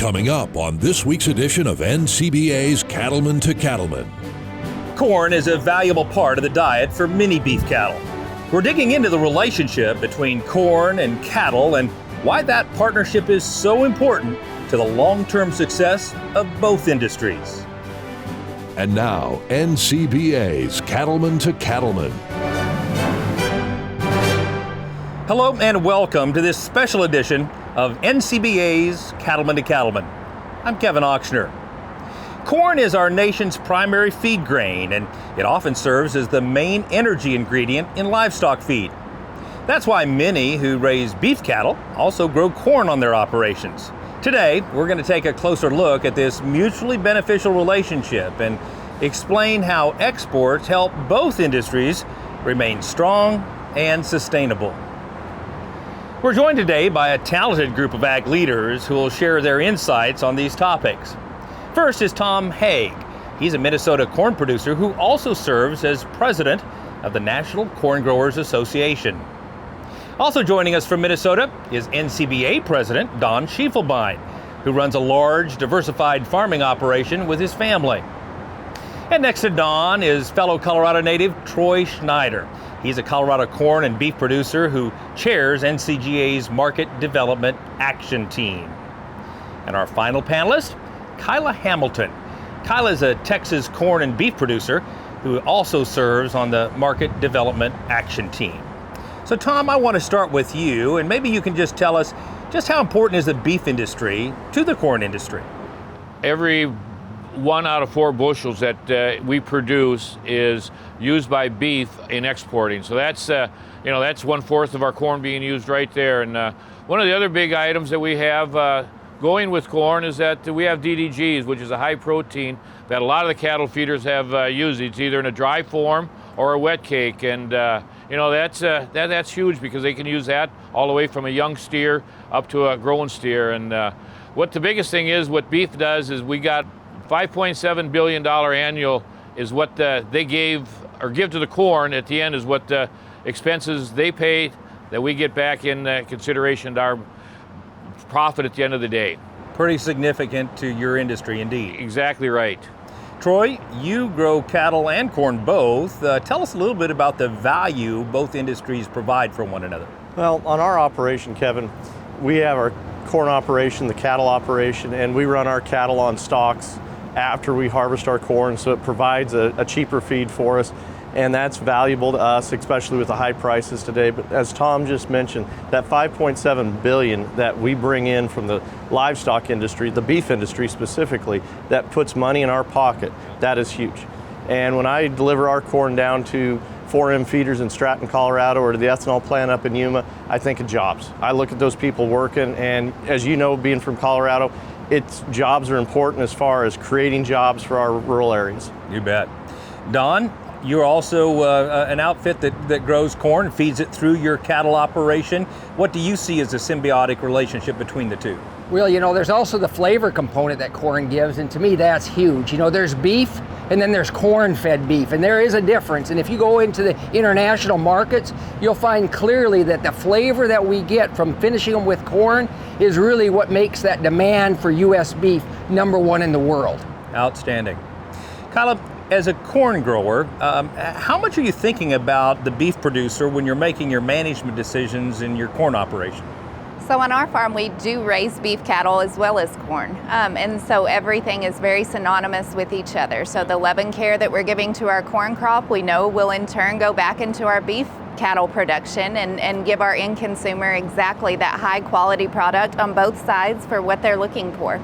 Coming up on this week's edition of Ncba's Cattlemen to Cattlemen. Corn is a valuable part of the diet for many beef cattle. We're digging into the relationship between corn and cattle and why that partnership is so important to the long-term success of both industries. And now, Ncba's Cattlemen to Cattlemen. Hello and welcome to this special edition of Ncba's Cattlemen to Cattlemen. I'm Kevin Ochsner. Corn is our nation's primary feed grain, and it often serves as the main energy ingredient in livestock feed. That's why many who raise beef cattle also grow corn on their operations. Today, we're going to take a closer look at this mutually beneficial relationship and explain how exports help both industries remain strong and sustainable. We're joined today by a talented group of ag leaders who will share their insights on these topics. First is Tom Haig. He's a Minnesota corn producer who also serves as president of the National Corn Growers Association. Also joining us from Minnesota is Ncba president Don Schiefelbein, who runs a large, diversified farming operation with his family. And next to Don is fellow Colorado native Troy Schneider. He's a Colorado corn and beef producer who chairs NCGA's Market Development Action Team. And our final panelist, Kyla Hamilton. Kyla is a Texas corn and beef producer who also serves on the Market Development Action Team. So Tom, I want to start with you, and maybe you can just tell us just how important is the beef industry to the corn industry? Every 1 out of 4 bushels that we produce is used by beef in exporting. So that's that's 1/4 of our corn being used right there. And one of the other big items that we have going with corn is that we have DDGs, which is a high protein that a lot of the cattle feeders have used. It's either in a dry form or a wet cake, and that's huge because they can use that all the way from a young steer up to a grown steer. And what the biggest thing is, what beef does is we got $5.7 billion annual is what they give to the corn at the end is what the expenses they pay that we get back in consideration to our profit at the end of the day. Pretty significant to your industry indeed. Exactly right. Troy, you grow cattle and corn both. Tell us a little bit about the value both industries provide for one another. Well, on our operation, Kevin, we have our corn operation, the cattle operation, and we run our cattle on stalks after we harvest our corn, so it provides a cheaper feed for us, and that's valuable to us, especially with the high prices today. But as Tom just mentioned, that $5.7 billion that we bring in from the livestock industry, the beef industry specifically, that puts money in our pocket, that is huge. And when I deliver our corn down to 4M feeders in Stratton, Colorado, or to the ethanol plant up in Yuma, I think of jobs. I look at those people working, and as you know, being from Colorado, jobs are important as far as creating jobs for our rural areas. You bet. Don, you're also an outfit that grows corn and feeds it through your cattle operation. What do you see as a symbiotic relationship between the two? Well, there's also the flavor component that corn gives, and to me that's huge. There's beef and then there's corn-fed beef, and there is a difference. And if you go into the international markets, you'll find clearly that the flavor that we get from finishing them with corn is really what makes that demand for U.S. beef #1 in the world. Outstanding. Kyla, as a corn grower, how much are you thinking about the beef producer when you're making your management decisions in your corn operation? So on our farm, we do raise beef cattle as well as corn. And so everything is very synonymous with each other. So the love and care that we're giving to our corn crop, we know will in turn go back into our beef cattle production and give our end consumer exactly that high quality product on both sides for what they're looking for.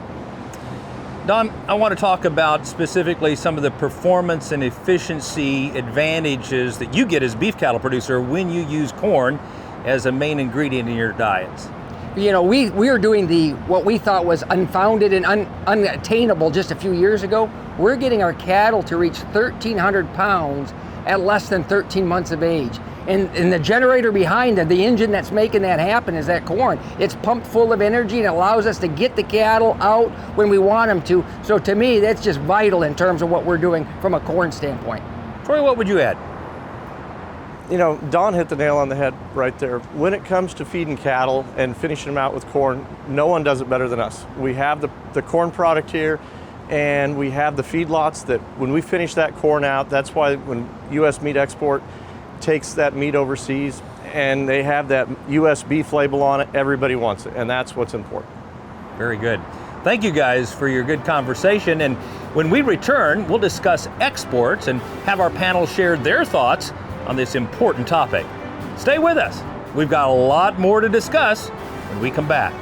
Don, I want to talk about specifically some of the performance and efficiency advantages that you get as beef cattle producer when you use corn as a main ingredient in your diets. We were doing what we thought was unfounded and unattainable just a few years ago. We're getting our cattle to reach 1,300 pounds at less than 13 months of age. And the generator behind it, the engine that's making that happen, is that corn. It's pumped full of energy and allows us to get the cattle out when we want them to. So to me, that's just vital in terms of what we're doing from a corn standpoint. Troy, what would you add? You know, Don hit the nail on the head right there. When it comes to feeding cattle and finishing them out with corn, no one does it better than us. We have the corn product here, and we have the feedlots that when we finish that corn out, that's why when U.S. Meat Export takes that meat overseas and they have that U.S. beef label on it, everybody wants it, and that's what's important. Very good. Thank you guys for your good conversation. And when we return, we'll discuss exports and have our panel share their thoughts on this important topic. Stay with us. We've got a lot more to discuss when we come back.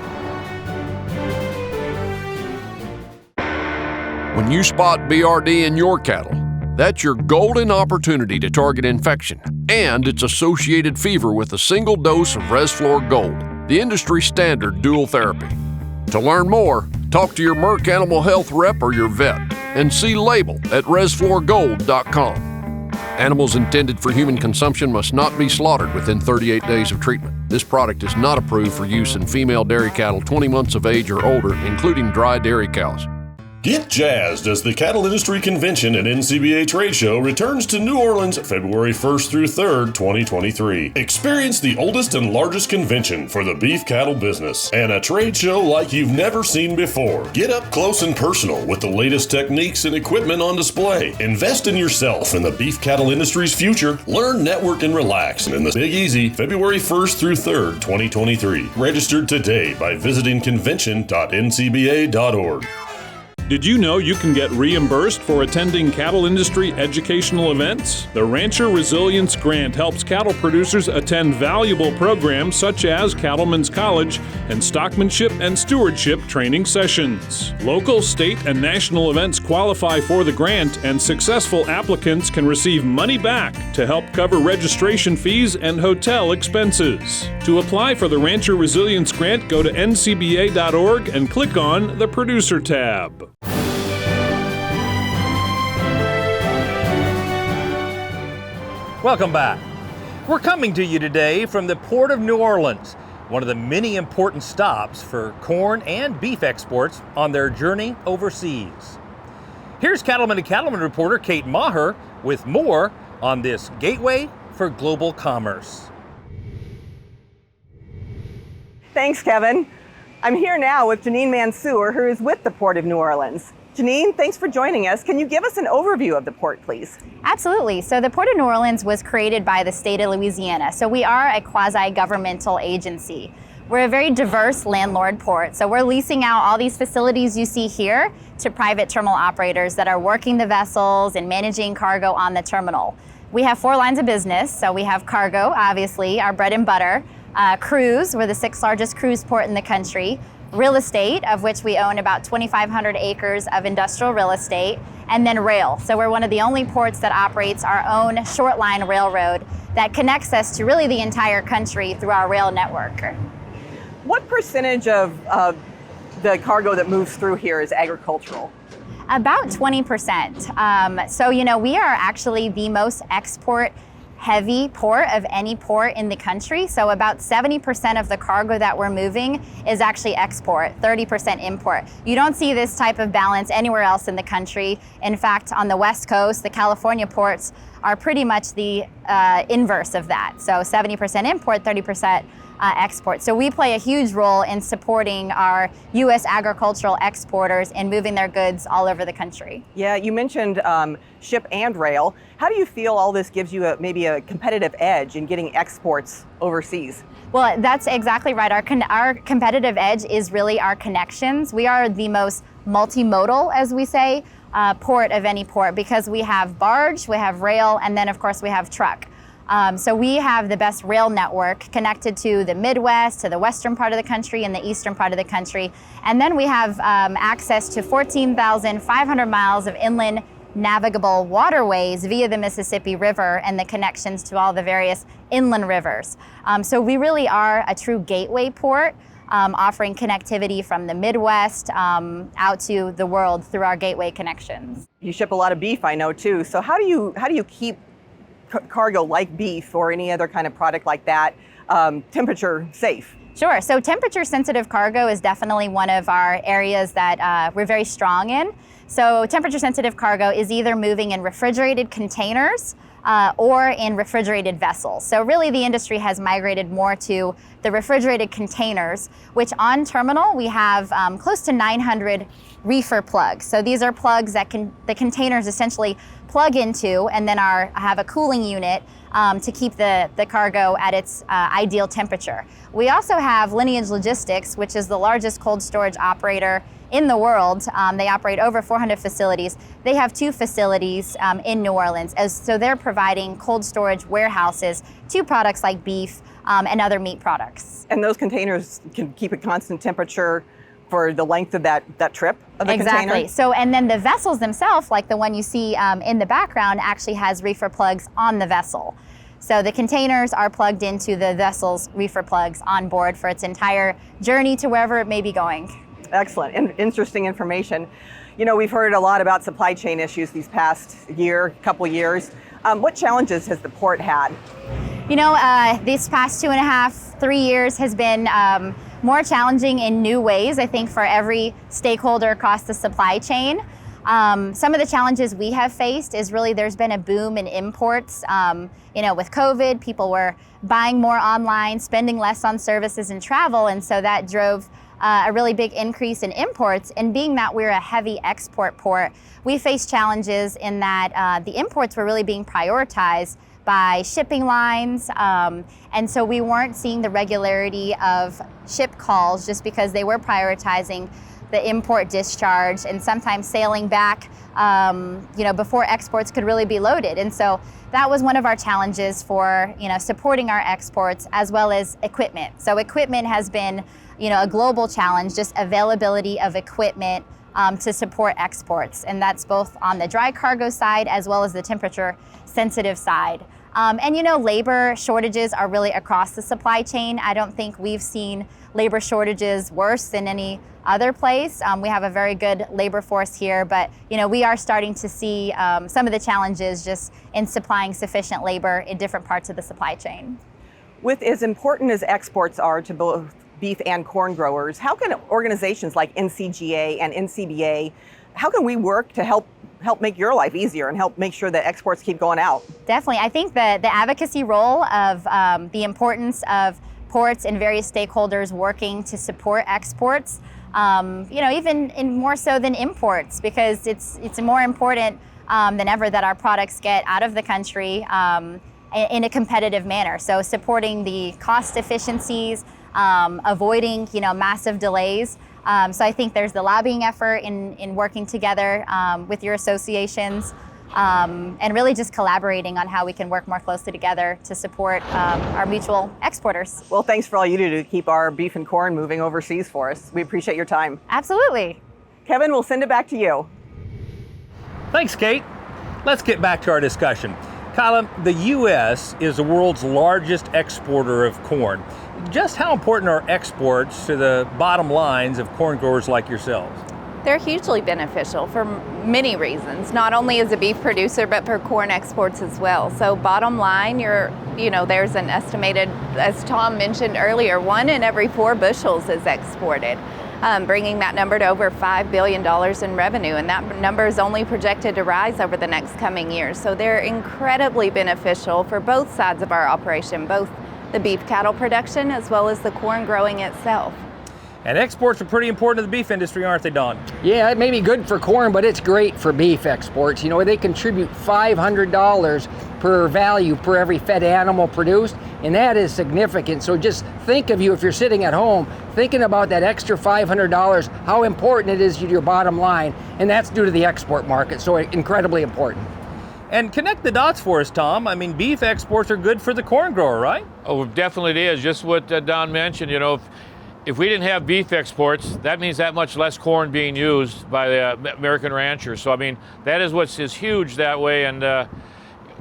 When you spot BRD in your cattle, that's your golden opportunity to target infection and its associated fever with a single dose of Resflor Gold, the industry standard dual therapy. To learn more, talk to your Merck Animal Health rep or your vet and see label at resflorgold.com. Animals intended for human consumption must not be slaughtered within 38 days of treatment. This product is not approved for use in female dairy cattle 20 months of age or older, including dry dairy cows. Get jazzed as the Cattle Industry Convention and Ncba Trade Show returns to New Orleans February 1st through 3rd, 2023. Experience the oldest and largest convention for the beef cattle business and a trade show like you've never seen before. Get up close and personal with the latest techniques and equipment on display. Invest in yourself and the beef cattle industry's future. Learn, network, and relax in the Big Easy February 1st through 3rd, 2023. Registered today by visiting convention.ncba.org. Did you know you can get reimbursed for attending cattle industry educational events? The Rancher Resilience Grant helps cattle producers attend valuable programs such as Cattlemen's College and Stockmanship and Stewardship training sessions. Local, state, and national events qualify for the grant, and successful applicants can receive money back to help cover registration fees and hotel expenses. To apply for the Rancher Resilience Grant, go to ncba.org and click on the Producer tab. Welcome back. We're coming to you today from the Port of New Orleans, one of the many important stops for corn and beef exports on their journey overseas. Here's Cattlemen to Cattlemen reporter Kate Maher with more on this gateway for global commerce. Thanks, Kevin. I'm here now with Janine Mansour, who is with the Port of New Orleans. Janine, thanks for joining us. Can you give us an overview of the port, please? Absolutely. So the Port of New Orleans was created by the state of Louisiana. So we are a quasi-governmental agency. We're a very diverse landlord port. So we're leasing out all these facilities you see here to private terminal operators that are working the vessels and managing cargo on the terminal. We have 4 lines of business. So we have cargo, obviously, our bread and butter, cruise, we're the 6th largest cruise port in the country, real estate, of which we own about 2,500 acres of industrial real estate, and then rail. So we're one of the only ports that operates our own short line railroad that connects us to really the entire country through our rail network. What percentage of the cargo that moves through here is agricultural? About 20%. So, we are actually the most export heavy port of any port in the country. So about 70% of the cargo that we're moving is actually export, 30% import. You don't see this type of balance anywhere else in the country. In fact, on the West Coast, the California ports are pretty much the inverse of that. So 70% import, 30% export. So we play a huge role in supporting our U.S. agricultural exporters and moving their goods all over the country. Yeah, you mentioned ship and rail. How do you feel all this gives you maybe a competitive edge in getting exports overseas? Well, that's exactly right. Our competitive edge is really our connections. We are the most multimodal, as we say, port of any port, because we have barge, we have rail, and then of course we have truck. So we have the best rail network connected to the Midwest, to the western part of the country and the eastern part of the country. And then we have access to 14,500 miles of inland navigable waterways via the Mississippi River and the connections to all the various inland rivers. So we really are a true gateway port, offering connectivity from the Midwest out to the world through our gateway connections. You ship a lot of beef, I know too. So how do you keep cargo like beef or any other kind of product like that temperature safe? Sure. So temperature sensitive cargo is definitely one of our areas that we're very strong in. So temperature sensitive cargo is either moving in refrigerated containers or in refrigerated vessels. So really the industry has migrated more to the refrigerated containers, which on terminal we have close to 900 reefer plugs. So these are plugs that the containers essentially plug into and then have a cooling unit to keep the cargo at its ideal temperature. We also have Lineage Logistics, which is the largest cold storage operator in the world. They operate over 400 facilities. They have 2 facilities in New Orleans, so they're providing cold storage warehouses to products like beef and other meat products. And those containers can keep a constant temperature for the length of that trip of the container? Exactly. So, and then the vessels themselves, like the one you see in the background, actually has reefer plugs on the vessel. So the containers are plugged into the vessel's reefer plugs on board for its entire journey to wherever it may be going. Excellent and interesting information. You know, we've heard a lot about supply chain issues these past couple years. What challenges has the port had? You know, these past 2.5, 3 years has been more challenging in new ways, I think, for every stakeholder across the supply chain. Some of the challenges we have faced is really there's been a boom in imports. You know, with COVID, people were buying more online, spending less on services and travel, and so that drove a really big increase in imports. And being that we're a heavy export port, we faced challenges in that the imports were really being prioritized by shipping lines, and so we weren't seeing the regularity of ship calls just because they were prioritizing the import discharge and sometimes sailing back you know, before exports could really be loaded. And so that was one of our challenges for, you know, supporting our exports as well as equipment. So equipment has been, you know, a global challenge, just availability of equipment to support exports. And that's both on the dry cargo side as well as the temperature sensitive side. And you know, labor shortages are really across the supply chain. I don't think we've seen labor shortages worse than any other place. We have a very good labor force here, but you know, we are starting to see some of the challenges just in supplying sufficient labor in different parts of the supply chain. With as important as exports are to both beef and corn growers, how can organizations like NCGA and Ncba, how can we work to help make your life easier and help make sure that exports keep going out? Definitely. I think the advocacy role of the importance of ports and various stakeholders working to support exports, you know, even more so than imports, because it's more important than ever that our products get out of the country in a competitive manner. So supporting the cost efficiencies, avoiding, you know, massive delays. So I think there's the lobbying effort in working together with your associations and really just collaborating on how we can work more closely together to support our mutual exporters. Well, thanks for all you do to keep our beef and corn moving overseas for us. We appreciate your time. Absolutely. Kevin, we'll send it back to you. Thanks, Kate. Let's get back to our discussion. Kyla, the U.S. is the world's largest exporter of corn. Just how important are exports to the bottom lines of corn growers like yourselves? They're hugely beneficial for many reasons, not only as a beef producer, but for corn exports as well. So bottom line, there's an estimated, as Tom mentioned earlier, 1 in every 4 bushels is exported, bringing that number to over $5 billion in revenue. And that number is only projected to rise over the next coming years. So they're incredibly beneficial for both sides of our operation, both the beef cattle production as well as the corn growing itself. And exports are pretty important to the beef industry, aren't they, Don? Yeah, it may be good for corn, but it's great for beef exports. You know, they contribute $500 per value per every fed animal produced, and that is significant. So just think of you, if you're sitting at home, thinking about that extra $500, how important it is to your bottom line, and that's due to the export market, so incredibly important. And connect the dots for us, Tom. I mean, beef exports are good for the corn grower, right? Oh, definitely it is. Just what Don mentioned, you know, if we didn't have beef exports, that means that much less corn being used by the American ranchers. So, I mean, that is what is huge that way. And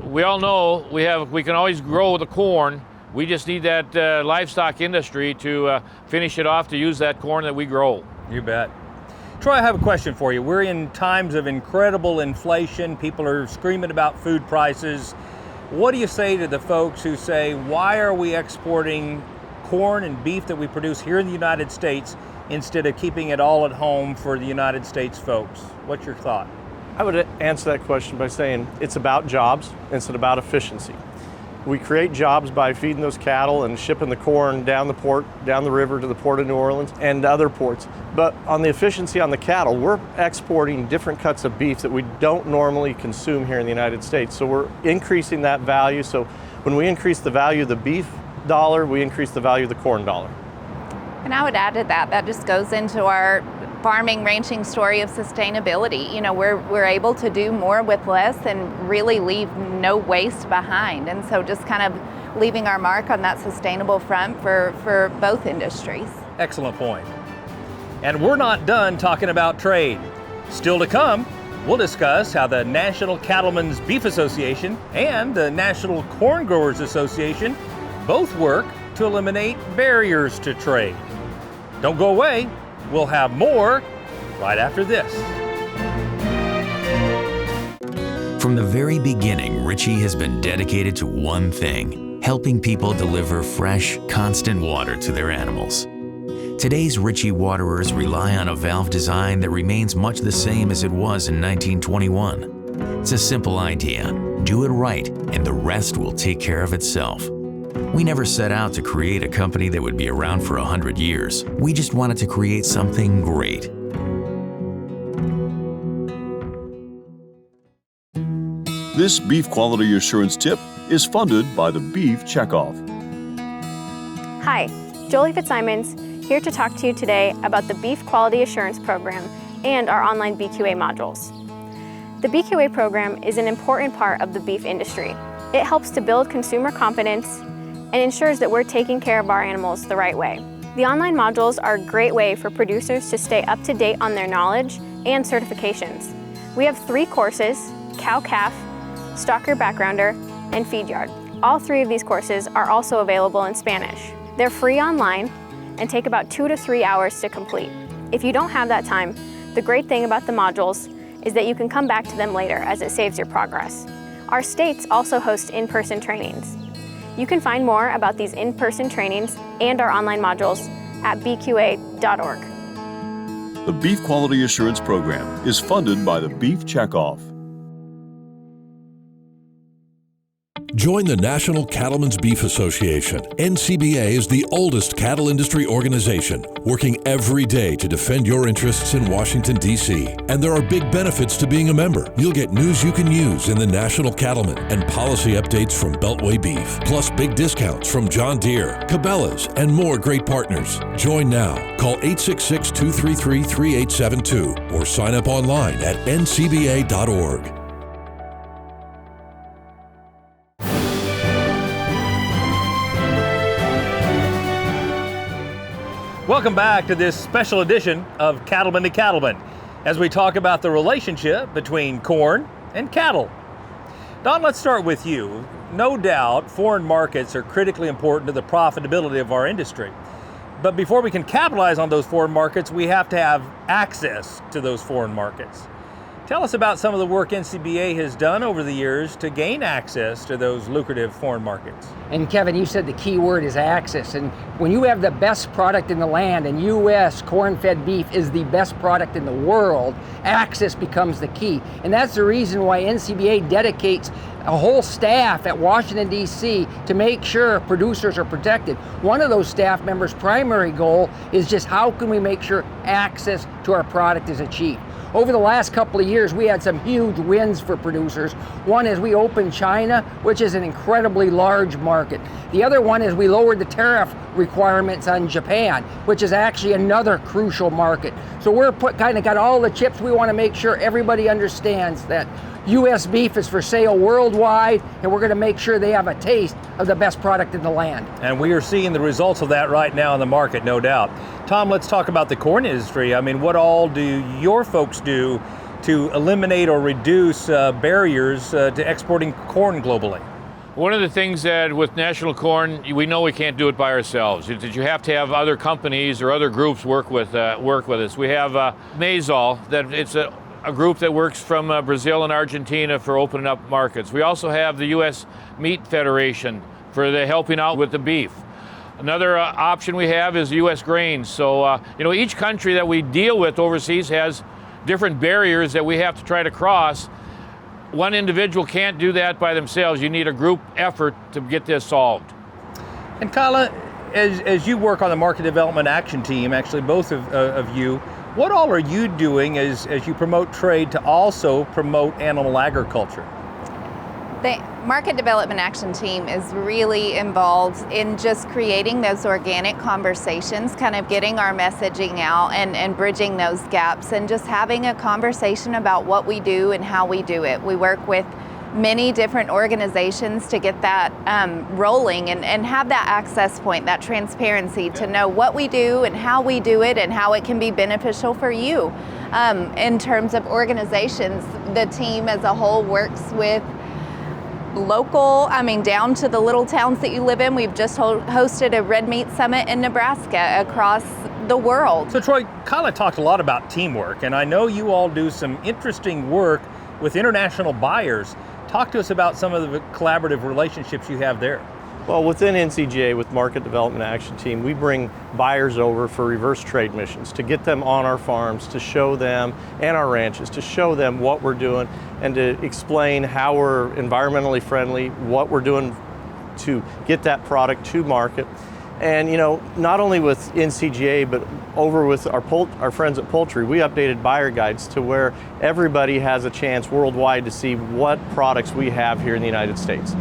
we all know we can always grow the corn. We just need that livestock industry to finish it off to use that corn that we grow. You bet. Troy, I have a question for you. We're in times of incredible inflation. People are screaming about food prices. What do you say to the folks who say, why are we exporting corn and beef that we produce here in the United States instead of keeping it all at home for the United States folks? What's your thought? I would answer that question by saying it's about jobs, it's about efficiency. We create jobs by feeding those cattle and shipping the corn down the port, down the river to the Port of New Orleans and other ports. But on the efficiency on the cattle, we're exporting different cuts of beef that we don't normally consume here in the United States. So we're increasing that value. So when we increase the value of the beef dollar, we increase the value of the corn dollar. And I would add to that, that just goes into our farming, ranching story of sustainability. You know, we're able to do more with less and really leave no waste behind. And so just kind of leaving our mark on that sustainable front for both industries. Excellent point. And we're not done talking about trade. Still to come, we'll discuss how the National Cattlemen's Beef Association and the National Corn Growers Association both work to eliminate barriers to trade. Don't go away. We'll have more right after this. From the very beginning, Richie has been dedicated to one thing: helping people deliver fresh, constant water to their animals. Today's Richie Waterers rely on a valve design that remains much the same as it was in 1921. It's a simple idea: do it right, and the rest will take care of itself. We never set out to create a company that would be around for 100 years. We just wanted to create something great. This beef quality assurance tip is funded by the Beef Checkoff. Hi, Jolie Fitzsimons here to talk to you today about the Beef Quality Assurance Program and our online BQA modules. The BQA program is an important part of the beef industry. It helps to build consumer confidence and ensures that we're taking care of our animals the right way. The online modules are a great way for producers to stay up to date on their knowledge and certifications. We have 3 courses: cow-calf, stocker backgrounder, and feed yard. All 3 of these courses are also available in Spanish. They're free online and take about 2 to 3 hours to complete. If you don't have that time, the great thing about the modules is that you can come back to them later, as it saves your progress. Our states also host in-person trainings. You can find more about these in-person trainings and our online modules at bqa.org. The Beef Quality Assurance Program is funded by the Beef Checkoff. Join the National Cattlemen's Beef Association. NCBA is the oldest cattle industry organization, working every day to defend your interests in Washington, D.C. And there are big benefits to being a member. You'll get news you can use in the National Cattlemen and policy updates from Beltway Beef, plus big discounts from John Deere, Cabela's, and more great partners. Join now. Call 866-233-3872 or sign up online at ncba.org. Welcome back to this special edition of Cattlemen to Cattlemen, as we talk about the relationship between corn and cattle. Don, let's start with you. No doubt, foreign markets are critically important to the profitability of our industry. But before we can capitalize on those foreign markets, we have to have access to those foreign markets. Tell us about some of the work NCBA has done over the years to gain access to those lucrative foreign markets. And Kevin, you said the key word is access. And when you have the best product in the land, and U.S. corn-fed beef is the best product in the world, access becomes the key. And that's the reason why NCBA dedicates a whole staff at Washington, D.C. to make sure producers are protected. One of those staff members' primary goal is just how can we make sure access to our product is achieved. Over the last couple of years, we had some huge wins for producers. One is we opened China, which is an incredibly large market. The other one is we lowered the tariff requirements on Japan, which is actually another crucial market. So we're kind of got all the chips. We want to make sure everybody understands that U.S. beef is for sale worldwide, and we're going to make sure they have a taste of the best product in the land. And we are seeing the results of that right now in the market, no doubt. Tom, let's talk about the corn industry. I mean, what all do your folks do to eliminate or reduce barriers to exporting corn globally? One of the things that with National Corn, we know we can't do it by ourselves. It's that you have to have other companies or other groups work with us. We have Mazol, that it's a group that works from Brazil and Argentina for opening up markets. We also have the U.S. Meat Federation for the helping out with the beef. Another option we have is U.S. grains. So, each country that we deal with overseas has different barriers that we have to try to cross. One individual can't do that by themselves. You need a group effort to get this solved. And Kyla, as you work on the market development action team, actually both of you, what all are you doing as you promote trade to also promote animal agriculture? The Market Development Action Team is really involved in just creating those organic conversations, kind of getting our messaging out and bridging those gaps and just having a conversation about what we do and how we do it. We work with many different organizations to get that rolling and have that access point, that transparency to know what we do and how we do it and how it can be beneficial for you. In terms of organizations, the team as a whole works with local, down to the little towns that you live in. We've just hosted a red meat summit in Nebraska across the world. So Troy, Kyla talked a lot about teamwork, and I know you all do some interesting work with international buyers. Talk to us about some of the collaborative relationships you have there. Well, within NCGA, with Market Development Action Team, we bring buyers over for reverse trade missions to get them on our farms, to show them, and our ranches, to show them what we're doing and to explain how we're environmentally friendly, what we're doing to get that product to market. And not only with NCGA, but over with our friends at Poultry, we updated buyer guides to where everybody has a chance worldwide to see what products we have here in the United States.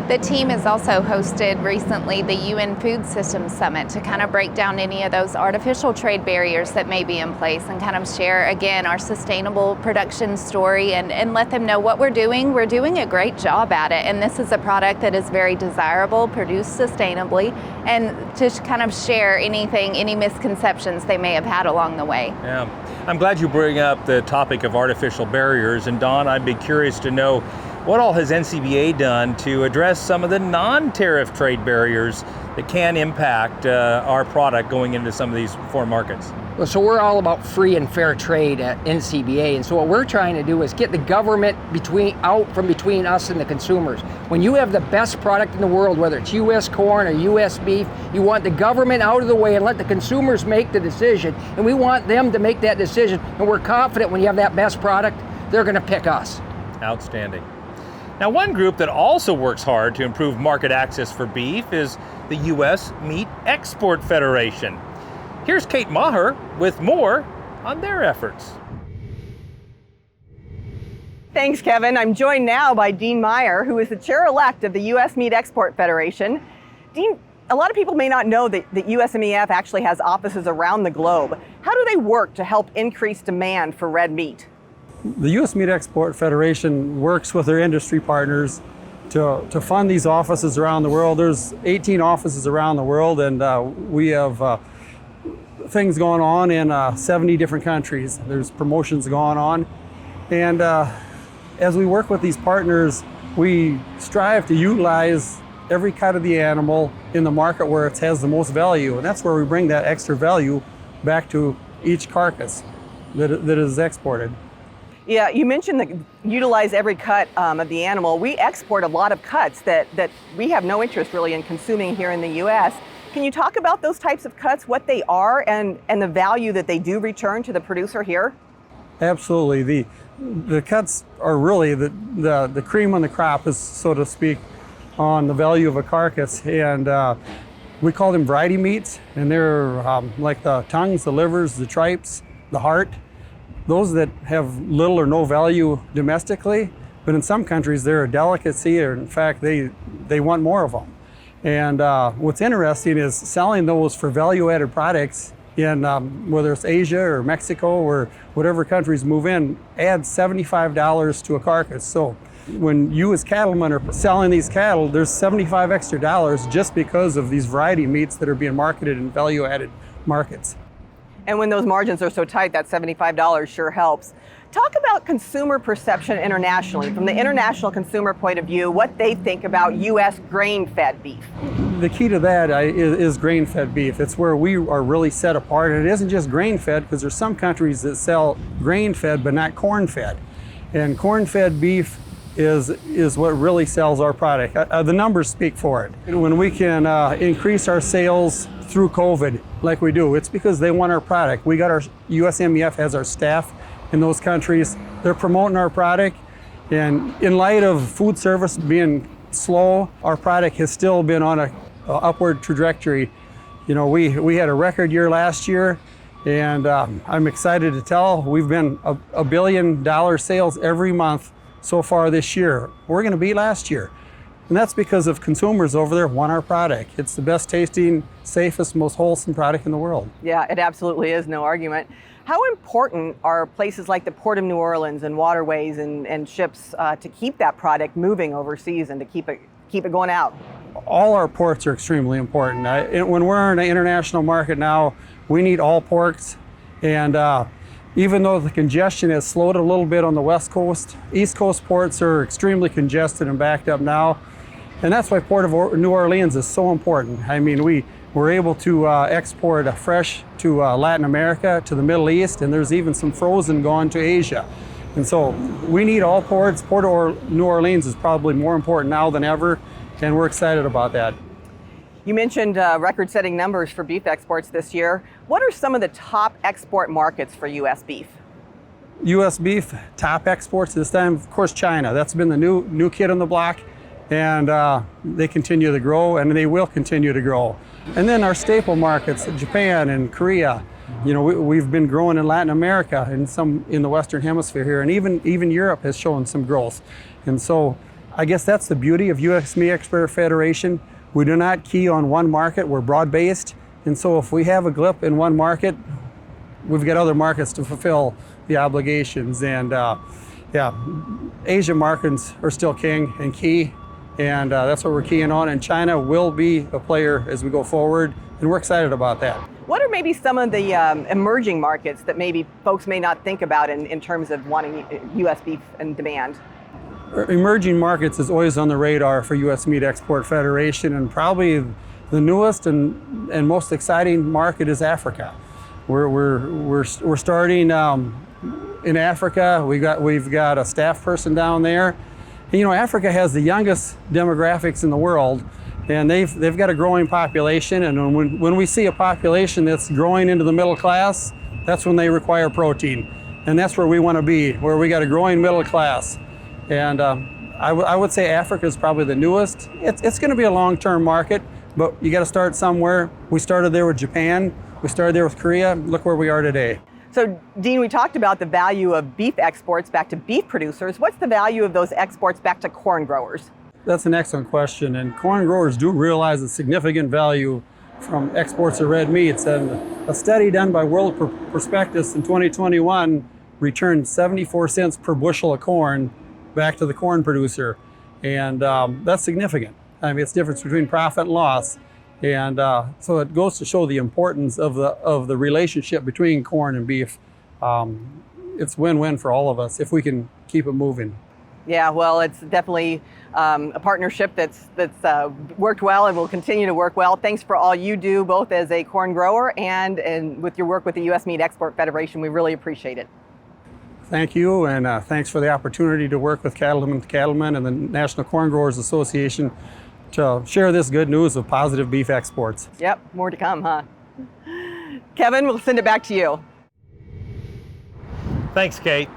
The team has also hosted recently the UN Food Systems Summit to kind of break down any of those artificial trade barriers that may be in place and kind of share, again, our sustainable production story and let them know what we're doing. We're doing a great job at it, and this is a product that is very desirable, produced sustainably, and to kind of share any misconceptions they may have had along the way. Yeah, I'm glad you bring up the topic of artificial barriers, and Don, I'd be curious to know, what all has Ncba done to address some of the non-tariff trade barriers that can impact our product going into some of these foreign markets? Well, so we're all about free and fair trade at Ncba, and so what we're trying to do is get the government out from between us and the consumers. When you have the best product in the world, whether it's U.S. corn or U.S. beef, you want the government out of the way and let the consumers make the decision, and we want them to make that decision, and we're confident when you have that best product, they're going to pick us. Outstanding. Now, one group that also works hard to improve market access for beef is the U.S. Meat Export Federation. Here's Kate Maher with more on their efforts. Thanks, Kevin. I'm joined now by Dean Meyer, who is the chair-elect of the U.S. Meat Export Federation. Dean, a lot of people may not know that USMEF actually has offices around the globe. How do they work to help increase demand for red meat? The U.S. Meat Export Federation works with their industry partners to fund these offices around the world. There's 18 offices around the world, and we have things going on in 70 different countries. There's promotions going on. And as we work with these partners, we strive to utilize every cut of the animal in the market where it has the most value. And that's where we bring that extra value back to each carcass that is exported. Yeah, you mentioned that utilize every cut of the animal. We export a lot of cuts that we have no interest really in consuming here in the U.S. Can you talk about those types of cuts, what they are, and the value that they do return to the producer here? Absolutely. The cuts are really the cream on the crop, is so to speak, on the value of a carcass. And we call them variety meats, and they're like the tongues, the livers, the tripes, the heart. Those that have little or no value domestically, but in some countries they're a delicacy, or in fact they want more of them. And what's interesting is selling those for value-added products in whether it's Asia or Mexico or whatever countries move in, adds $75 to a carcass. So when you as cattlemen are selling these cattle, there's $75 extra just because of these variety meats that are being marketed in value-added markets. And when those margins are so tight, that $75 sure helps. Talk about consumer perception internationally, from the international consumer point of view, what they think about U.S. grain-fed beef. The key to that is grain-fed beef. It's where we are really set apart. And it isn't just grain-fed, because there's some countries that sell grain-fed but not corn-fed. And corn-fed beef is what really sells our product. The numbers speak for it. When we can increase our sales through COVID like we do, it's because they want our product. We got our USMEF has our staff in those countries. They're promoting our product, and in light of food service being slow, our product has still been on a upward trajectory. You know, we had a record year last year, and I'm excited to tell we've been $1 billion sales every month so far this year. We're going to beat last year. And that's because of consumers over there want our product. It's the best tasting, safest, most wholesome product in the world. Yeah, it absolutely is, no argument. How important are places like the Port of New Orleans and Waterways and ships to keep that product moving overseas and to keep it going out? All our ports are extremely important. When we're in an international market now, we need all ports. And even though the congestion has slowed a little bit on the West Coast, East Coast ports are extremely congested and backed up now. And that's why Port of New Orleans is so important. I mean, we're able to export fresh to Latin America, to the Middle East, and there's even some frozen going to Asia. And so we need all ports. Port of New Orleans is probably more important now than ever, and we're excited about that. You mentioned record-setting numbers for beef exports this year. What are some of the top export markets for U.S. beef? U.S. beef, top exports this time, of course, China. That's been the new kid on the block, and they continue to grow, and they will continue to grow. And then our staple markets, Japan and Korea. You know, we've been growing in Latin America and some in the Western Hemisphere here, and even Europe has shown some growth. And so I guess that's the beauty of U.S. Meat Export Federation. We do not key on one market, we're broad-based. And so if we have a glip in one market, we've got other markets to fulfill the obligations. And yeah, Asia markets are still king and key, and that's what we're keying on. And China will be a player as we go forward, and we're excited about that. What are maybe some of the emerging markets that maybe folks may not think about in terms of wanting U.S. beef and demand? Emerging markets is always on the radar for U.S. Meat Export Federation, and probably the newest and most exciting market is Africa. We're starting in Africa. We've got a staff person down there. And, you know, Africa has the youngest demographics in the world, and they've got a growing population. And when we see a population that's growing into the middle class, that's when they require protein, and that's where we want to be, where we got a growing middle class. And I would say Africa is probably the newest. It's going to be a long-term market, but you got to start somewhere. We started there with Japan. We started there with Korea. Look where we are today. So, Dean, we talked about the value of beef exports back to beef producers. What's the value of those exports back to corn growers? That's an excellent question. And corn growers do realize the significant value from exports of red meats. And a study done by World Prospectus in 2021 returned 74 cents per bushel of corn back to the corn producer, and that's significant. I mean, it's the difference between profit and loss, and so it goes to show the importance of the relationship between corn and beef. It's win-win for all of us if we can keep it moving. Yeah, well, it's definitely a partnership that's worked well and will continue to work well. Thanks for all you do, both as a corn grower and with your work with the U.S. Meat Export Federation. We really appreciate it. Thank you, and thanks for the opportunity to work with Cattlemen and the National Corn Growers Association to share this good news of positive beef exports. Yep, more to come, huh? Kevin, we'll send it back to you. Thanks, Kate.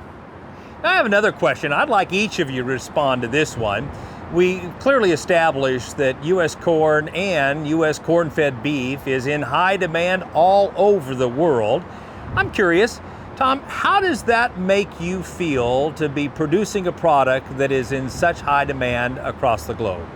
Now I have another question. I'd like each of you to respond to this one. We clearly established that U.S. corn and U.S. corn-fed beef is in high demand all over the world. I'm curious, Tom, how does that make you feel to be producing a product that is in such high demand across the globe?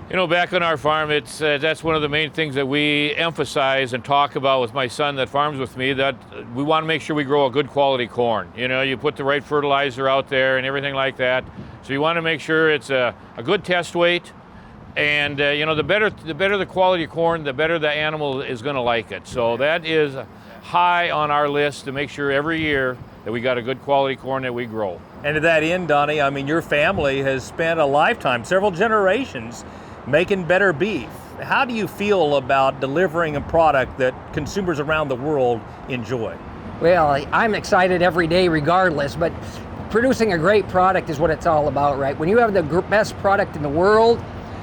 You know, back on our farm, that's one of the main things that we emphasize and talk about with my son that farms with me, that we want to make sure we grow a good quality corn. You know, you put the right fertilizer out there and everything like that. So you want to make sure it's a good test weight. And, you know, the better the quality of corn, the better the animal is going to like it. So that is high on our list to make sure every year that we got a good quality corn that we grow. And to that end, Donnie, I mean, your family has spent a lifetime, several generations, making better beef. How do you feel about delivering a product that consumers around the world enjoy? Well, I'm excited every day regardless, but producing a great product is what it's all about, right? When you have the best product in the world,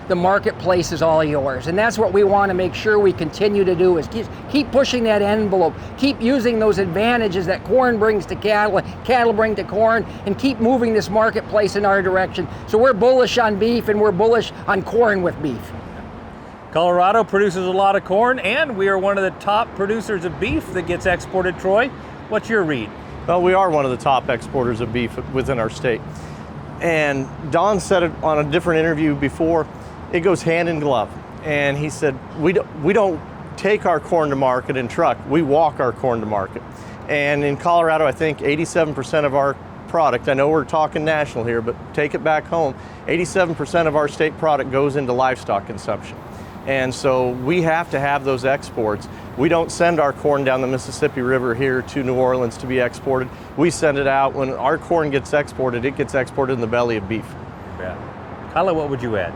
the marketplace is all yours. And that's what we want to make sure we continue to do, is keep pushing that envelope, keep using those advantages that corn brings to cattle, cattle bring to corn, and keep moving this marketplace in our direction. So we're bullish on beef, and we're bullish on corn with beef. Colorado produces a lot of corn, and we are one of the top producers of beef that gets exported. Troy, what's your read? Well, we are one of the top exporters of beef within our state. And Don said it on a different interview before, it goes hand in glove. And he said, we don't take our corn to market in truck, we walk our corn to market. And in Colorado, I think 87% of our product, I know we're talking national here, but take it back home, 87% of our state product goes into livestock consumption. And so we have to have those exports. We don't send our corn down the Mississippi River here to New Orleans to be exported. We send it out. When our corn gets exported, it gets exported in the belly of beef. Yeah. Kyla, what would you add?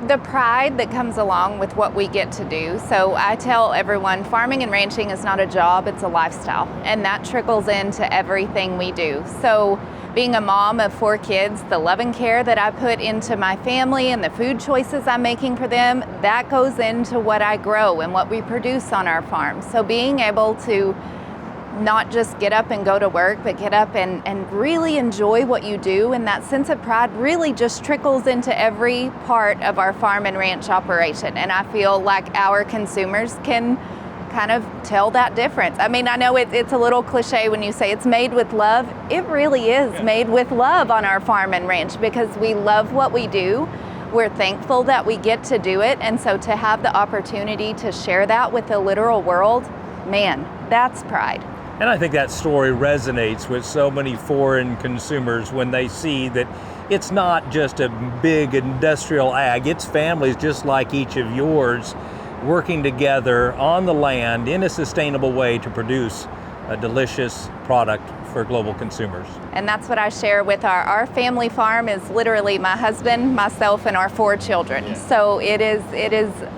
The pride that comes along with what we get to do. So I tell everyone, farming and ranching is not a job, it's a lifestyle. And that trickles into everything we do. So being a mom of 4 kids, the love and care that I put into my family and the food choices I'm making for them, that goes into what I grow and what we produce on our farm. So being able to not just get up and go to work, but get up and really enjoy what you do, and that sense of pride really just trickles into every part of our farm and ranch operation. And I feel like our consumers can kind of tell that difference. I mean, I know it's a little cliche when you say it's made with love. It really is made with love on our farm and ranch, because we love what we do. We're thankful that we get to do it. And so to have the opportunity to share that with the literal world, man, that's pride. And I think that story resonates with so many foreign consumers when they see that it's not just a big industrial ag, it's families just like each of yours working together on the land in a sustainable way to produce a delicious product for global consumers. And that's what I share with our family farm is literally my husband, myself, and our 4 children. Yeah. So it is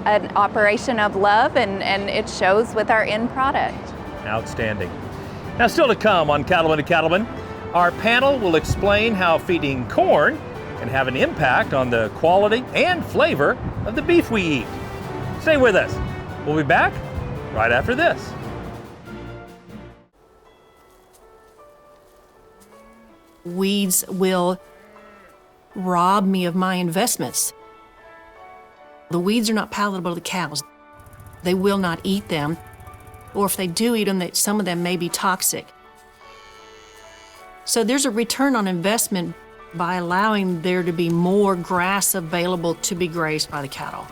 an operation of love, and it shows with our end product. Outstanding. Now, still to come on Cattlemen to Cattlemen, our panel will explain how feeding corn can have an impact on the quality and flavor of the beef we eat. Stay with us. We'll be back right after this. Weeds will rob me of my investments. The weeds are not palatable to cows. They will not eat them. Or if they do eat them, some of them may be toxic. So there's a return on investment by allowing there to be more grass available to be grazed by the cattle.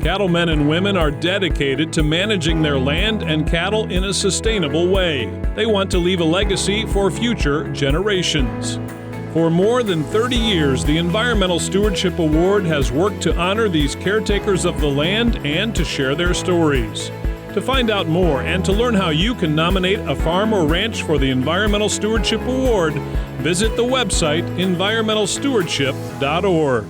Cattlemen and women are dedicated to managing their land and cattle in a sustainable way. They want to leave a legacy for future generations. For more than 30 years, the Environmental Stewardship Award has worked to honor these caretakers of the land and to share their stories. To find out more and to learn how you can nominate a farm or ranch for the Environmental Stewardship Award, visit the website environmentalstewardship.org.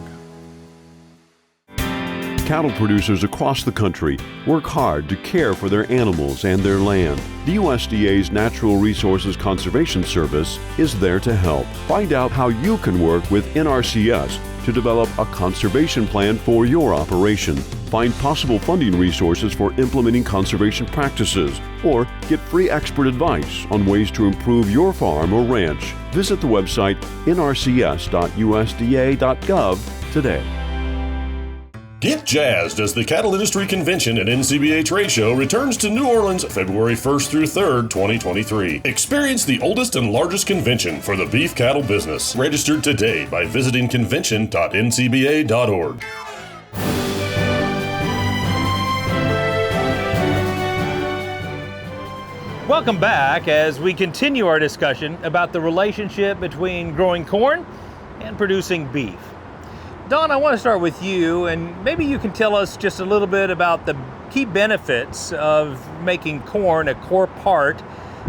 Cattle producers across the country work hard to care for their animals and their land. The USDA's Natural Resources Conservation Service is there to help. Find out how you can work with NRCS to develop a conservation plan for your operation. Find possible funding resources for implementing conservation practices, or get free expert advice on ways to improve your farm or ranch. Visit the website nrcs.usda.gov today. Get jazzed as the Cattle Industry Convention and Ncba Trade Show returns to New Orleans February 1st through 3rd, 2023. Experience the oldest and largest convention for the beef cattle business. Register today by visiting convention.ncba.org. Welcome back as we continue our discussion about the relationship between growing corn and producing beef. Don, I want to start with you, and maybe you can tell us just a little bit about the key benefits of making corn a core part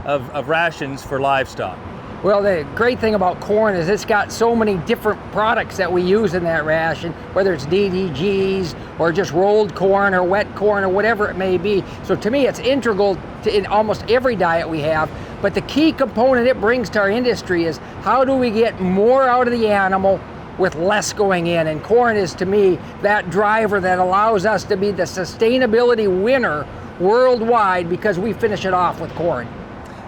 of rations for livestock. Well, the great thing about corn is it's got so many different products that we use in that ration, whether it's DDGs or just rolled corn or wet corn or whatever it may be. So to me, it's integral to in almost every diet we have. But the key component it brings to our industry is how do we get more out of the animal with less going in? And corn is, to me, that driver that allows us to be the sustainability winner worldwide because we finish it off with corn.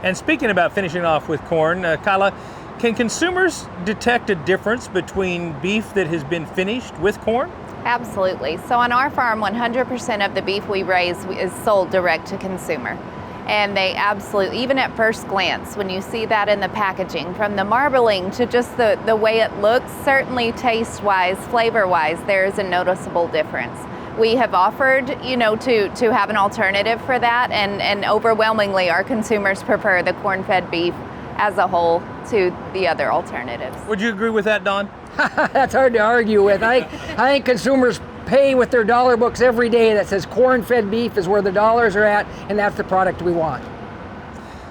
And speaking about finishing off with corn, Kyla, can consumers detect a difference between beef that has been finished with corn? Absolutely. So on our farm, 100% of the beef we raise is sold direct to consumer. And they absolutely, even at first glance, when you see that in the packaging, from the marbling to just the way it looks, certainly taste-wise, flavor-wise, there is a noticeable difference. We have offered, to have an alternative for that, and overwhelmingly our consumers prefer the corn-fed beef as a whole to the other alternatives. Would you agree with that, Don? That's hard to argue with. I think consumers pay with their dollar books every day that says corn-fed beef is where the dollars are at, and that's the product we want.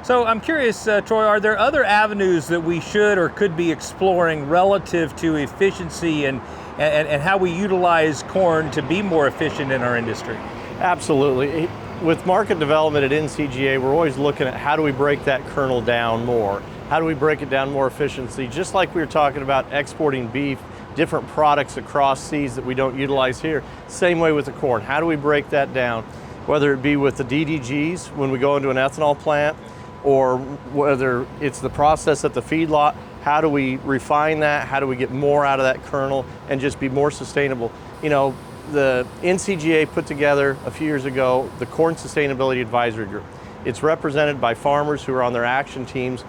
So I'm curious, Troy, are there other avenues that we should or could be exploring relative to efficiency and how we utilize corn to be more efficient in our industry? Absolutely. With market development at NCGA, we're always looking at how do we break that kernel down more? How do we break it down more efficiently? Just like we were talking about exporting beef, different products across seas that we don't utilize here. Same way with the corn. How do we break that down? Whether it be with the DDGs when we go into an ethanol plant, or whether it's the process at the feedlot, how do we refine that? How do we get more out of that kernel and just be more sustainable? The NCGA put together a few years ago the Corn Sustainability Advisory Group. It's represented by farmers who are on their action teams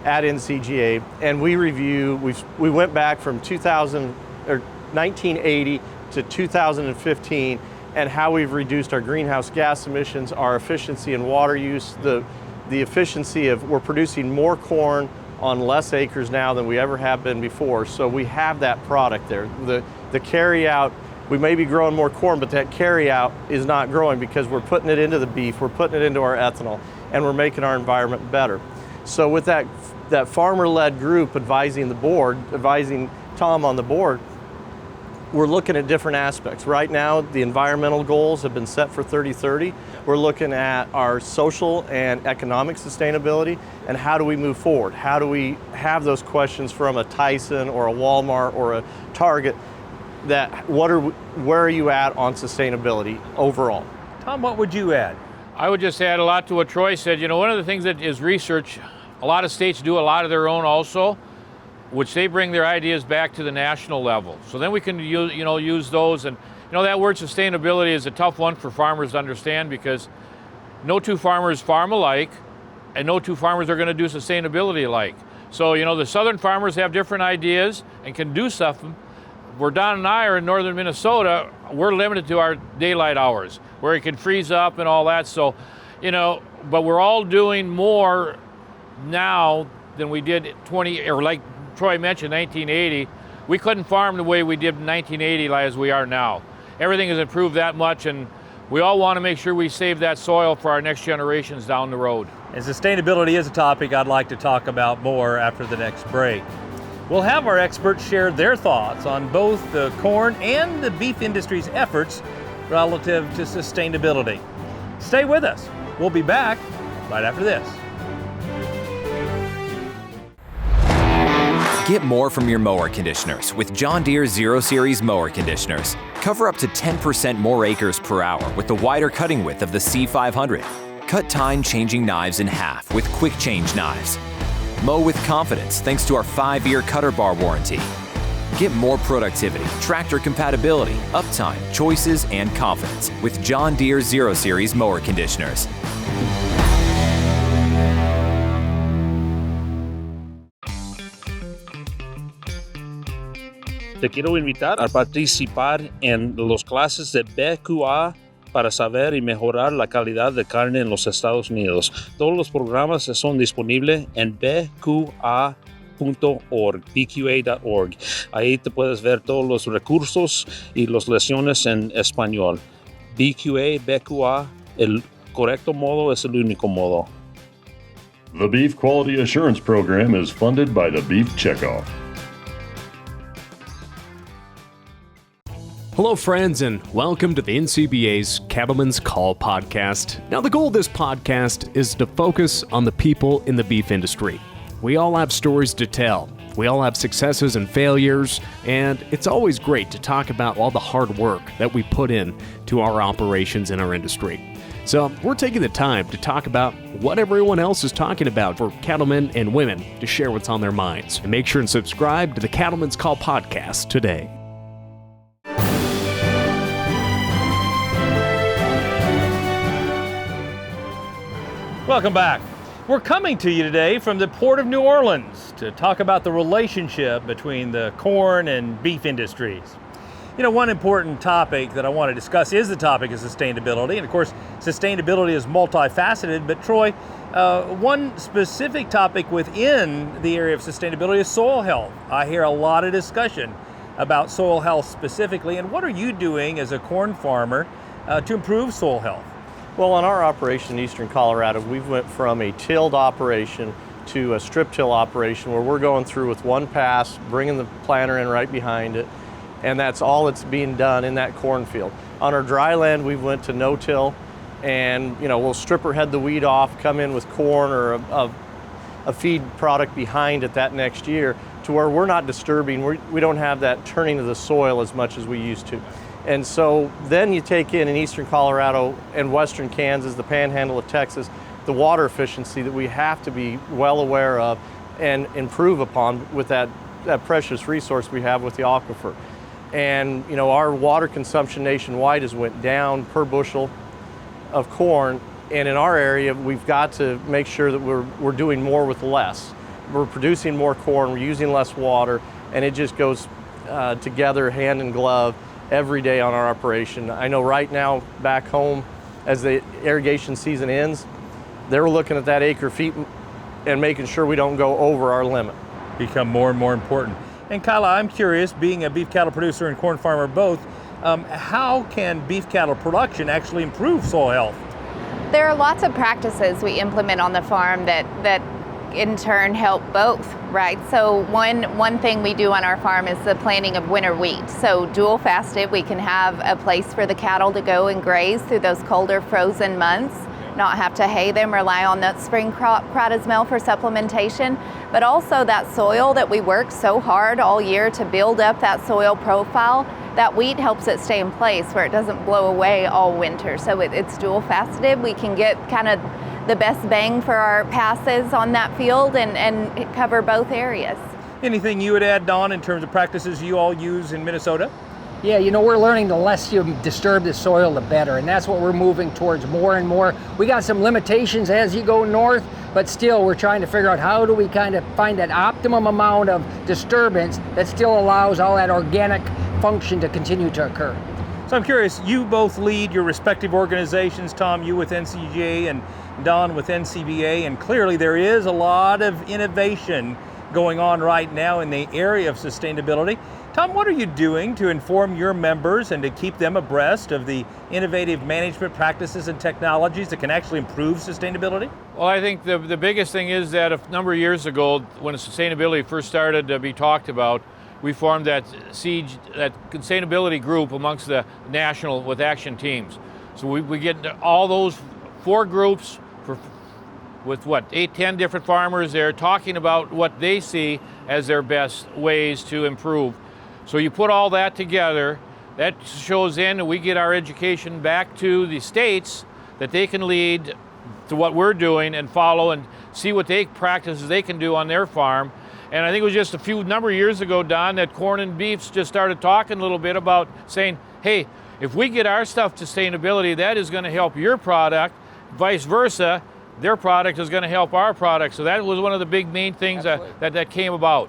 at NCGA, and we went back from 1980 to 2015 and how we've reduced our greenhouse gas emissions, our efficiency in water use, the efficiency of we're producing more corn on less acres now than we ever have been before. So we have that product there. The carry out, we may be growing more corn, but that carry out is not growing because we're putting it into the beef, we're putting it into our ethanol, and we're making our environment better. So with that farmer-led group advising Tom on the board, we're looking at different aspects. Right now, the environmental goals have been set for 30-30. We're looking at our social and economic sustainability and how do we move forward? How do we have those questions from a Tyson or a Walmart or a Target that where are you at on sustainability overall? Tom, what would you add? I would just add a lot to what Troy said. One of the things that is research, a lot of states do a lot of their own also, which they bring their ideas back to the national level. So then we can use those. And that word sustainability is a tough one for farmers to understand because no two farmers farm alike and no two farmers are going to do sustainability alike. So the southern farmers have different ideas and can do stuff. Where Don and I are in northern Minnesota, we're limited to our daylight hours where it can freeze up and all that. So, but we're all doing more now than we did like Troy mentioned, 1980. We couldn't farm the way we did in 1980 as we are now. Everything has improved that much, and we all want to make sure we save that soil for our next generations down the road. And sustainability is a topic I'd like to talk about more after the next break. We'll have our experts share their thoughts on both the corn and the beef industry's efforts relative to sustainability. Stay with us. We'll be back right after this. Get more from your mower conditioners with John Deere 0 Series mower conditioners. Cover up to 10% more acres per hour with the wider cutting width of the C500. Cut time changing knives in half with quick change knives. Mow with confidence thanks to our 5-year cutter bar warranty. Get more productivity, tractor compatibility, uptime, choices, and confidence with John Deere 0 Series mower conditioners. Te quiero invitar a participar en las clases de Bqa para saber y mejorar la calidad de carne en los Estados Unidos. Todos los programas son disponibles en bqa.org, bqa.org. Ahí te puedes ver todos los recursos y las lecciones en español. Bqa, el correcto modo es el único modo. The Beef Quality Assurance Program is funded by the Beef Checkoff. Hello, friends, and welcome to the NCBA's Cattlemen's Call podcast. Now, the goal of this podcast is to focus on the people in the beef industry. We all have stories to tell. We all have successes and failures, and it's always great to talk about all the hard work that we put in to our operations in our industry. So we're taking the time to talk about what everyone else is talking about for cattlemen and women to share what's on their minds. And make sure and subscribe to the Cattlemen's Call podcast today. Welcome back. We're coming to you today from the Port of New Orleans to talk about the relationship between the corn and beef industries. You know, one important topic that I want to discuss is the topic of sustainability. And of course, sustainability is multifaceted, but Troy, one specific topic within the area of sustainability is soil health. I hear a lot of discussion about soil health specifically, and what are you doing as a corn farmer to improve soil health? Well, on our operation in eastern Colorado, we've went from a tilled operation to a strip till operation where we're going through with one pass, bringing the planter in right behind it, and that's all that's being done in that cornfield. On our dry land, we went to no-till, and we'll stripper head the weed off, come in with corn or a feed product behind it that next year, to where we're not disturbing. We don't have that turning of the soil as much as we used to. And so then you take in eastern Colorado and western Kansas, the panhandle of Texas, the water efficiency that we have to be well aware of and improve upon with that precious resource we have with the aquifer. And our water consumption nationwide has went down per bushel of corn, and in our area we've got to make sure that we're doing more with less. We're producing more corn, we're using less water, and it just goes together hand in glove every day on our operation. I know right now back home, as the irrigation season ends, they're looking at that acre feet and making sure we don't go over our limit. Become more and more important. And Kyla, I'm curious, being a beef cattle producer and corn farmer both, how can beef cattle production actually improve soil health? There are lots of practices we implement on the farm that in turn help both, right? So one thing we do on our farm is the planting of winter wheat. So dual fasted, we can have a place for the cattle to go and graze through those colder frozen months, not have to hay them, rely on that spring crop produce meal for supplementation, but also that soil that we work so hard all year to build up that soil profile, that wheat helps it stay in place where it doesn't blow away all winter. So it's dual faceted. We can get kind of the best bang for our passes on that field and cover both areas. Anything you would add, Don, in terms of practices you all use in Minnesota? Yeah, we're learning the less you disturb the soil, the better, and that's what we're moving towards more and more. We got some limitations as you go north, but still we're trying to figure out how do we kind of find that optimum amount of disturbance that still allows all that organic function to continue to occur. So I'm curious, you both lead your respective organizations, Tom, you with NCGA and Don with NCBA, and clearly there is a lot of innovation going on right now in the area of sustainability. Tom, what are you doing to inform your members and to keep them abreast of the innovative management practices and technologies that can actually improve sustainability? Well, I think the biggest thing is that a number of years ago, when sustainability first started to be talked about, we formed that sustainability group amongst the national with action teams. So we get all those 4 groups with 8-10 different farmers there talking about what they see as their best ways to improve. So you put all that together, that shows in, and we get our education back to the states that they can lead to what we're doing and follow and see what practices they can do on their farm. And I think it was just a number of years ago, Don, that corn and beefs just started talking a little bit about saying, hey, if we get our stuff to sustainability, that is going to help your product, vice versa, their product is going to help our product. So that was one of the big main things that came about.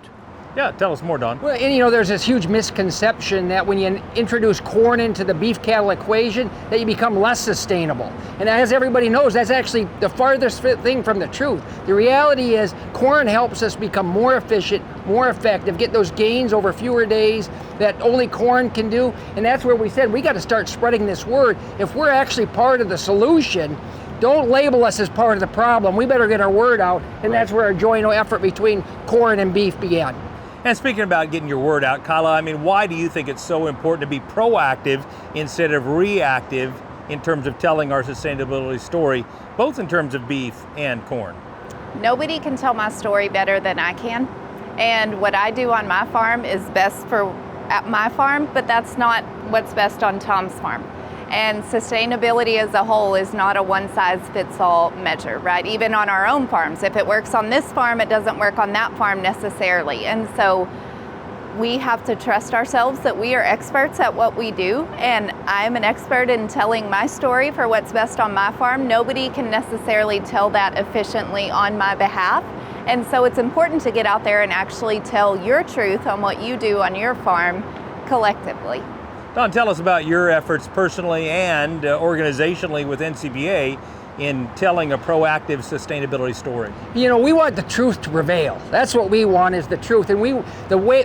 Yeah, tell us more, Don. Well, and there's this huge misconception that when you introduce corn into the beef cattle equation, that you become less sustainable. And as everybody knows, that's actually the farthest thing from the truth. The reality is corn helps us become more efficient, more effective, get those gains over fewer days that only corn can do. And that's where we said we got to start spreading this word. If we're actually part of the solution, Don't label us as part of the problem. We better get our word out, and that's where our joint effort between corn and beef began. And speaking about getting your word out, Kyla, I mean, why do you think it's so important to be proactive instead of reactive in terms of telling our sustainability story, both in terms of beef and corn? Nobody can tell my story better than I can. And what I do on my farm is best at my farm, but that's not what's best on Tom's farm. And sustainability as a whole is not a one-size-fits-all measure, right? Even on our own farms. If it works on this farm, it doesn't work on that farm necessarily. And so we have to trust ourselves that we are experts at what we do. And I'm an expert in telling my story for what's best on my farm. Nobody can necessarily tell that efficiently on my behalf. And so it's important to get out there and actually tell your truth on what you do on your farm collectively. Don, tell us about your efforts personally and organizationally with Ncba in telling a proactive sustainability story. You know, we want the truth to prevail. That's what we want, is the truth. And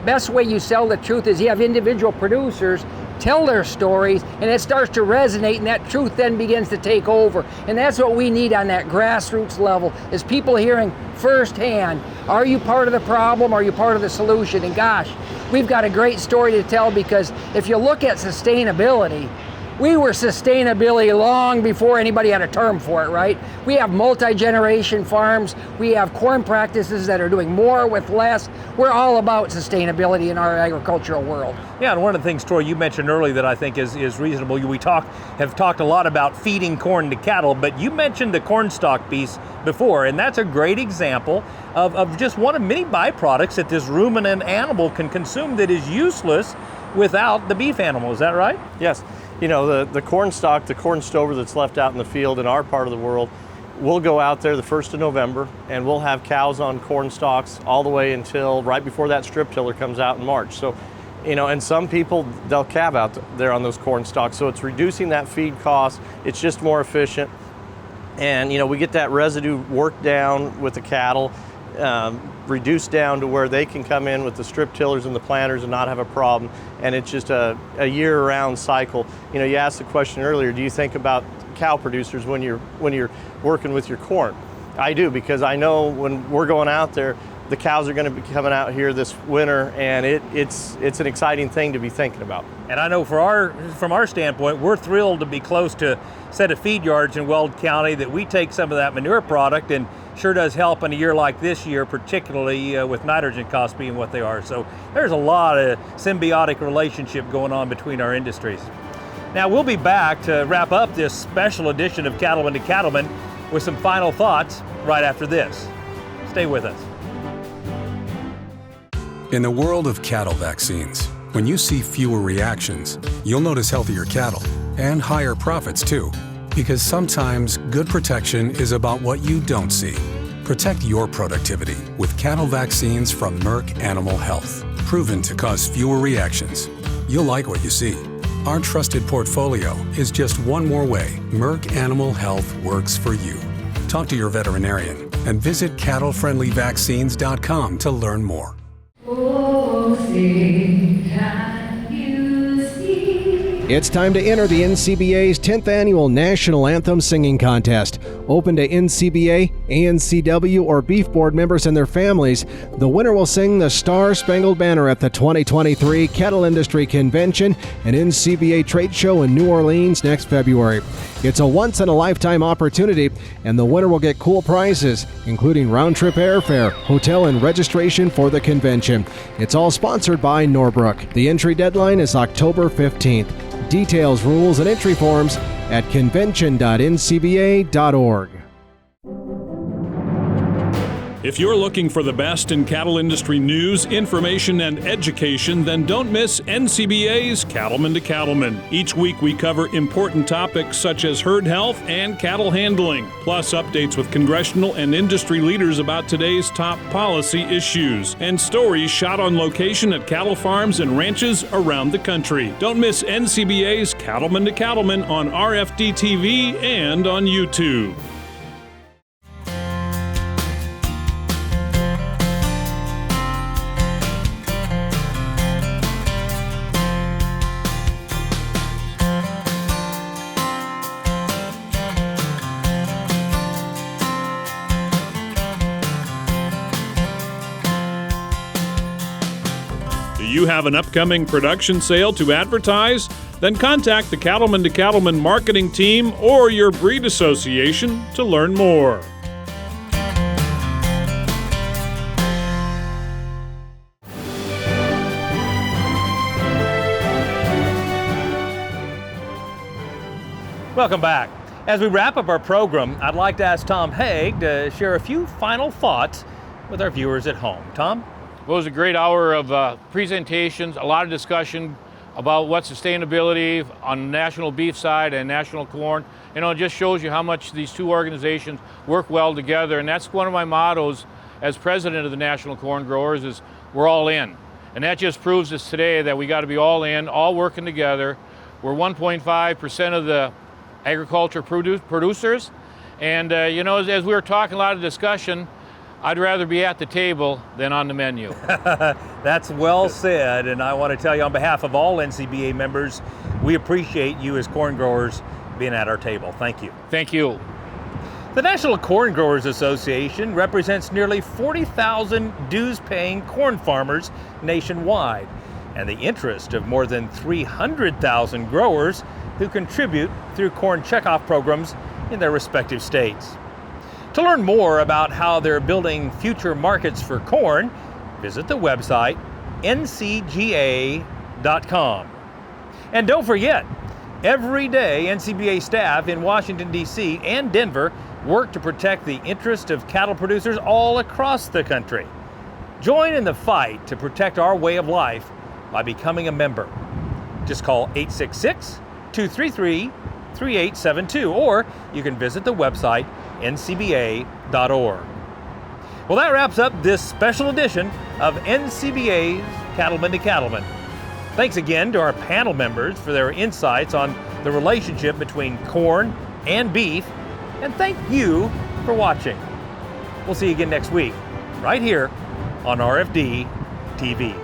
best way you sell the truth is you have individual producers tell their stories, and it starts to resonate, and that truth then begins to take over. And that's what we need on that grassroots level, is people hearing firsthand, are you part of the problem, are you part of the solution? And gosh, we've got a great story to tell, because if you look at sustainability, we were sustainability long before anybody had a term for it, right? We have multi-generation farms. We have corn practices that are doing more with less. We're all about sustainability in our agricultural world. Yeah, and one of the things, Troy, you mentioned earlier that I think is reasonable. We have talked a lot about feeding corn to cattle, but you mentioned the corn stalk piece before, and that's a great example of just one of many byproducts that this ruminant animal can consume that is useless without the beef animal. Is that right? Yes. You know, the corn stalk, the corn stover that's left out in the field in our part of the world, we'll go out there the 1st of November and we'll have cows on corn stalks all the way until right before that strip tiller comes out in March. So, you know, and some people, they'll calve out there on those corn stalks. So it's reducing that feed cost. It's just more efficient. And, you know, we get that residue worked down with the cattle, reduced down to where they can come in with the strip tillers and the planters and not have a problem. And it's just a year-round cycle. You know, you asked the question earlier, do you think about cow producers when you're working with your corn? I do, because I know when we're going out there, the cows are going to be coming out here this winter, and it's an exciting thing to be thinking about. And I know from our standpoint, we're thrilled to be close to a set of feed yards in Weld County that we take some of that manure product, and sure does help in a year like this year, particularly with nitrogen costs being what they are. So there's a lot of symbiotic relationship going on between our industries. Now we'll be back to wrap up this special edition of Cattlemen to Cattlemen with some final thoughts right after this. Stay with us. In the world of cattle vaccines, when you see fewer reactions, you'll notice healthier cattle and higher profits too. Because sometimes good protection is about what you don't see. Protect your productivity with cattle vaccines from Merck Animal Health. Proven to cause fewer reactions. You'll like what you see. Our trusted portfolio is just one more way Merck Animal Health works for you. Talk to your veterinarian and visit cattlefriendlyvaccines.com to learn more. It's time to enter the NCBA's 10th annual National Anthem Singing Contest. Open to NCBA, ANCW, or Beef Board members and their families. The winner will sing the Star-Spangled Banner at the 2023 Cattle Industry Convention and NCBA Trade Show in New Orleans next February. It's a once-in-a-lifetime opportunity, and the winner will get cool prizes, including round-trip airfare, hotel, and registration for the convention. It's all sponsored by Norbrook. The entry deadline is October 15th. Details, rules, and entry forms at convention.ncba.org. If you're looking for the best in cattle industry news, information, and education, then don't miss NCBA's Cattlemen to Cattlemen. Each week we cover important topics such as herd health and cattle handling, plus updates with congressional and industry leaders about today's top policy issues, and stories shot on location at cattle farms and ranches around the country. Don't miss NCBA's Cattlemen to Cattlemen on RFD TV and on YouTube. you have an upcoming production sale to advertise? Then contact the Cattlemen to Cattlemen marketing team or your breed association to learn more. Welcome back. As we wrap up our program, I'd like to ask Tom Haig to share a few final thoughts with our viewers at home. Tom? Well, it was a great hour of presentations, a lot of discussion about what sustainability on the national beef side and national corn. You know, it just shows you how much these two organizations work well together. And that's one of my mottos as president of the National Corn Growers is we're all in. And that just proves us today that we got to be all in, all working together. We're 1.5% of the agriculture producers. And, you know, as we were talking, a lot of discussion, I'd rather be at the table than on the menu. That's well said, and I want to tell you on behalf of all NCBA members, we appreciate you as corn growers being at our table. Thank you. Thank you. The National Corn Growers Association represents nearly 40,000 dues-paying corn farmers nationwide, and the interest of more than 300,000 growers who contribute through corn checkoff programs in their respective states. To learn more about how they're building future markets for corn, visit the website ncga.com. And don't forget, every day NCBA staff in Washington, D.C. and Denver work to protect the interest of cattle producers all across the country. Join in the fight to protect our way of life by becoming a member. Just call 866-233-3872, or you can visit the website ncba.org. Well, that wraps up this special edition of NCBA's Cattlemen to Cattlemen. Thanks again to our panel members for their insights on the relationship between corn and beef, and thank you for watching. We'll see you again next week, right here on RFD TV.